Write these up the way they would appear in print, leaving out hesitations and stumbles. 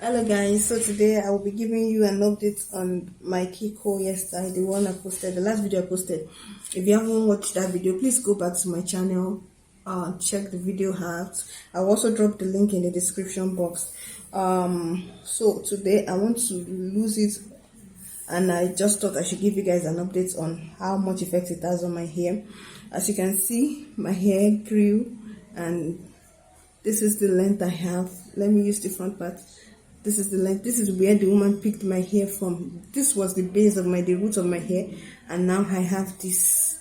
Hello guys, so today I will be giving you an update on my Kiko yesterday, the one I posted, the last video I posted. If you haven't watched that video, please go back to my channel, check the video out. I'll also drop the link in the description box. So today I want to lose it, and I just thought I should give you guys an update on how much effect it has on my hair. As you can see, my hair grew, and this is the length I have. Let me use the front part. This is the length. This is where the woman picked my hair from. This was the base of the root of my hair, and now I have this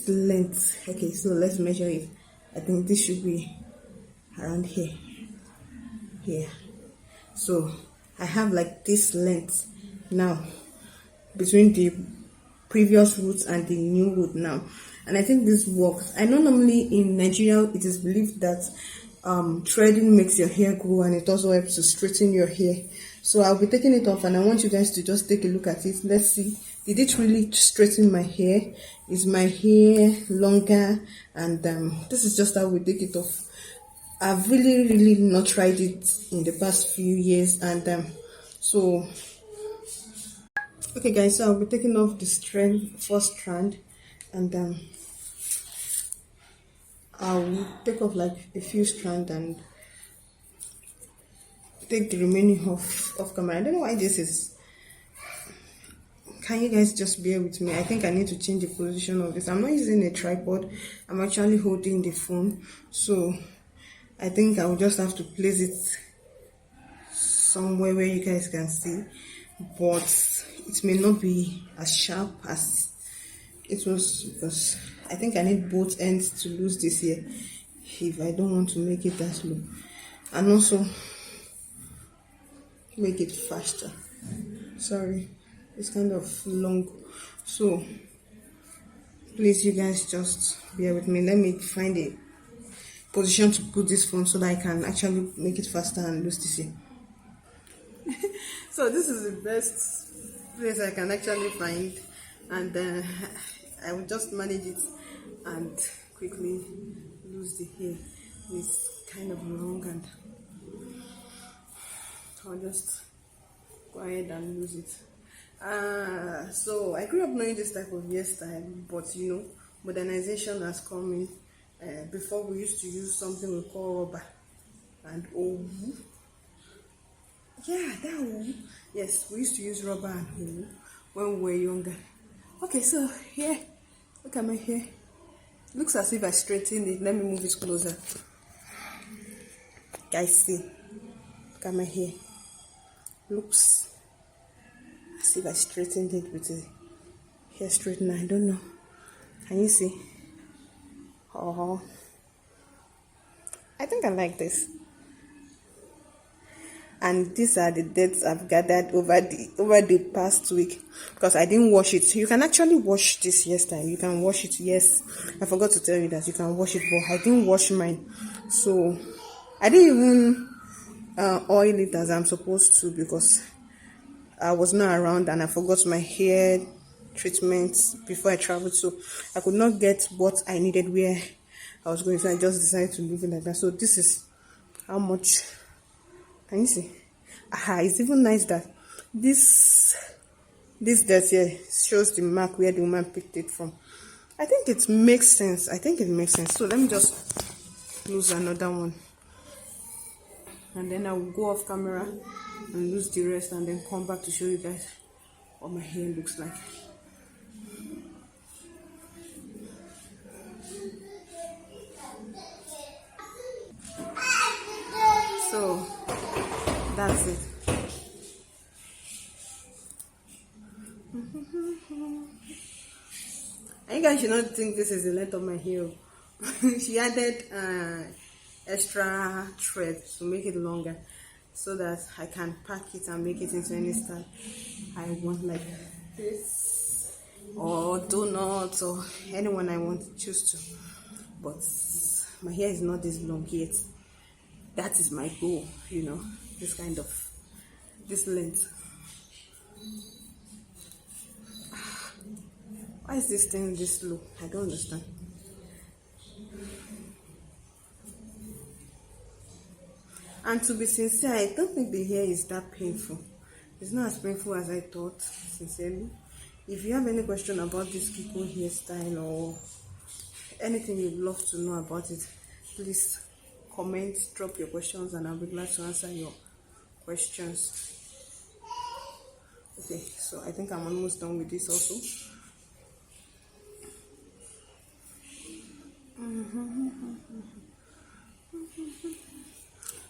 length. Okay, so let's measure it. I think this should be around here. So I have like this length now between the previous roots and the new root now, and I think this works. I know normally in Nigeria it is believed that threading makes your hair grow, and it also helps to straighten your hair. So I'll be taking it off, and I want you guys to just take a look at it. Let's see, did it really straighten my hair? Is my hair longer? And this is just how we take it off. I've really not tried it in the past few years, and so okay guys, so I'll be taking off the first strand, and I'll take off like a few strands and take the remaining off camera. I don't know why this is. Can you guys just bear with me? I think I need to change the position of this. I'm not using a tripod. I'm actually holding the phone, so I think I will just have to place it somewhere where you guys can see, but it may not be as sharp as it was, because I think I need both ends to lose this here if I don't want to make it that low, and also make it faster. Sorry, it's kind of long, so please you guys just bear with me. Let me find a position to put this phone so that I can actually make it faster and lose this here. So this is the best place I can actually find, and I will just manage it and quickly lose the hair. It's kind of long, and I'll just go ahead and lose it. So I grew up knowing this type of hairstyle, but you know, modernization has come in. Before we used to use something we call rubber and owu. Yeah, that owu. Yes, we used to use rubber and owu when we were younger. Okay, so here, look at my hair. Looks as if I straightened it. Let me move it closer. Guys, see. Look at my hair. Looks as if I straightened it with a hair straightener. I don't know. Can you see? Oh, I think I like this. And these are the deaths I've gathered over the past week, because I didn't wash it. You can actually wash this hairstyle. You can wash it. Yes, I forgot to tell you that you can wash it, but I didn't wash mine, so I didn't even oil it as I'm supposed to, because I was not around and I forgot my hair treatment before I traveled, so I could not get what I needed where I was going, so I just decided to leave it like that. So this is how much. Can you see? It's even nice that this dirt here shows the mark where the woman picked it from. I think it makes sense. So let me just lose another one, and then I will go off camera and lose the rest, and then come back to show you guys what my hair looks like. So that's it. And you guys should not think this is the length of my hair. She added extra thread to make it longer, so that I can pack it and make it into any style I want, like this or donuts or anyone I want to choose to. But my hair is not this long yet. That is my goal, you know, this length. Why is this thing this low? I don't understand. And to be sincere, I don't think the hair is that painful. It's not as painful as I thought, sincerely. If you have any question about this Kiko hairstyle or anything you'd love to know about it, please comment, drop your questions, and I'll be glad to answer your questions. Okay, so I think I'm almost done with this also.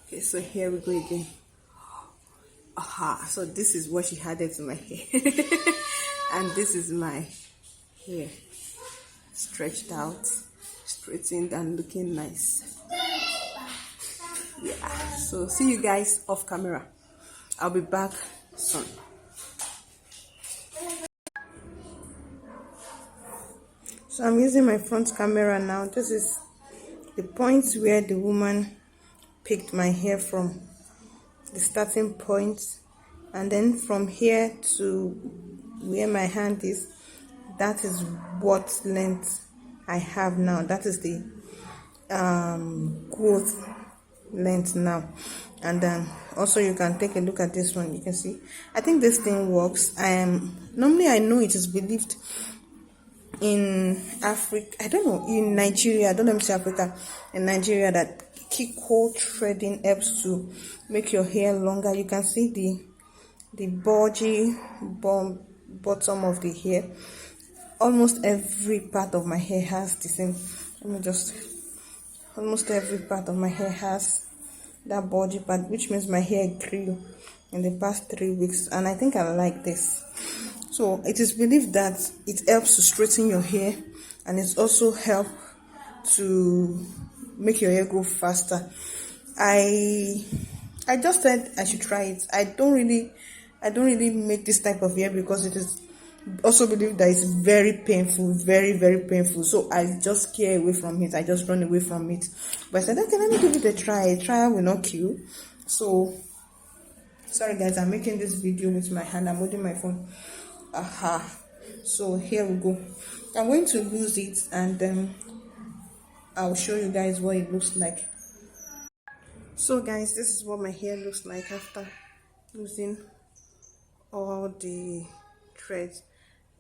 Okay, so here we go again. Aha, so this is what she added to my hair. And this is my hair, stretched out, straightened, and looking nice. Yeah, so see you guys off camera. I'll be back soon. So I'm using my front camera now. This is the point where the woman picked my hair from, the starting point, and then from here to where my hand is, that is what length I have now. That is the growth length now. And then also you can take a look at this one. You can see, I think this thing works. Normally I know it is believed in Africa, I don't know, in Nigeria, I don't know if it's Africa, in Nigeria, that Kiko threading helps to make your hair longer. You can see the bulgy bottom of the hair. Almost every part of my hair has the same. Almost every part of my hair has that bulgy part, which means my hair grew in the past 3 weeks, and I think I like this. So it is believed that it helps to straighten your hair, and it also helps to make your hair grow faster. I just said I should try it. I don't really make this type of hair because it is also believed that it's very painful, very, very painful. So I just stay away from it. I just run away from it. But I said, okay, let me give it a try. A trial will not kill. So sorry guys, I'm making this video with my hand. I'm holding my phone. Aha. So here we go. I'm going to lose it, and then I'll show you guys what it looks like. So guys, this is what my hair looks like after losing all the threads.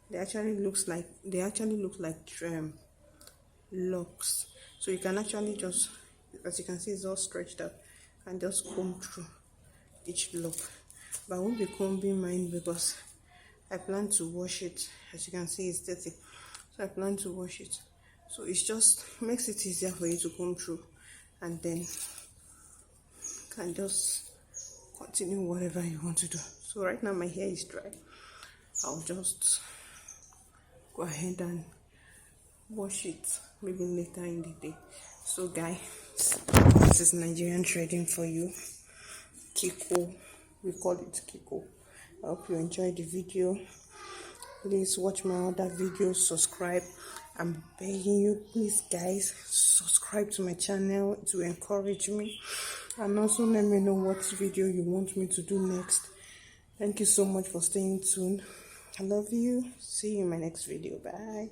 They actually look like locks. So you can actually just, as you can see, it's all stretched out, and just comb through each lock. But I won't be combing mine because I plan to wash it. As you can see, it's dirty, so I plan to wash it. So it just makes it easier for you to comb through, and then you can just continue whatever you want to do. So right now my hair is dry. I'll just go ahead and wash it maybe later in the day. So guys, this is Nigerian threading for you. Kiko, we call it Kiko. I hope you enjoyed the video. Please watch my other videos, subscribe. I'm begging you, please guys, subscribe to my channel to encourage me, and also let me know what video you want me to do next. Thank you so much for staying tuned. I love you. See you in my next video. Bye.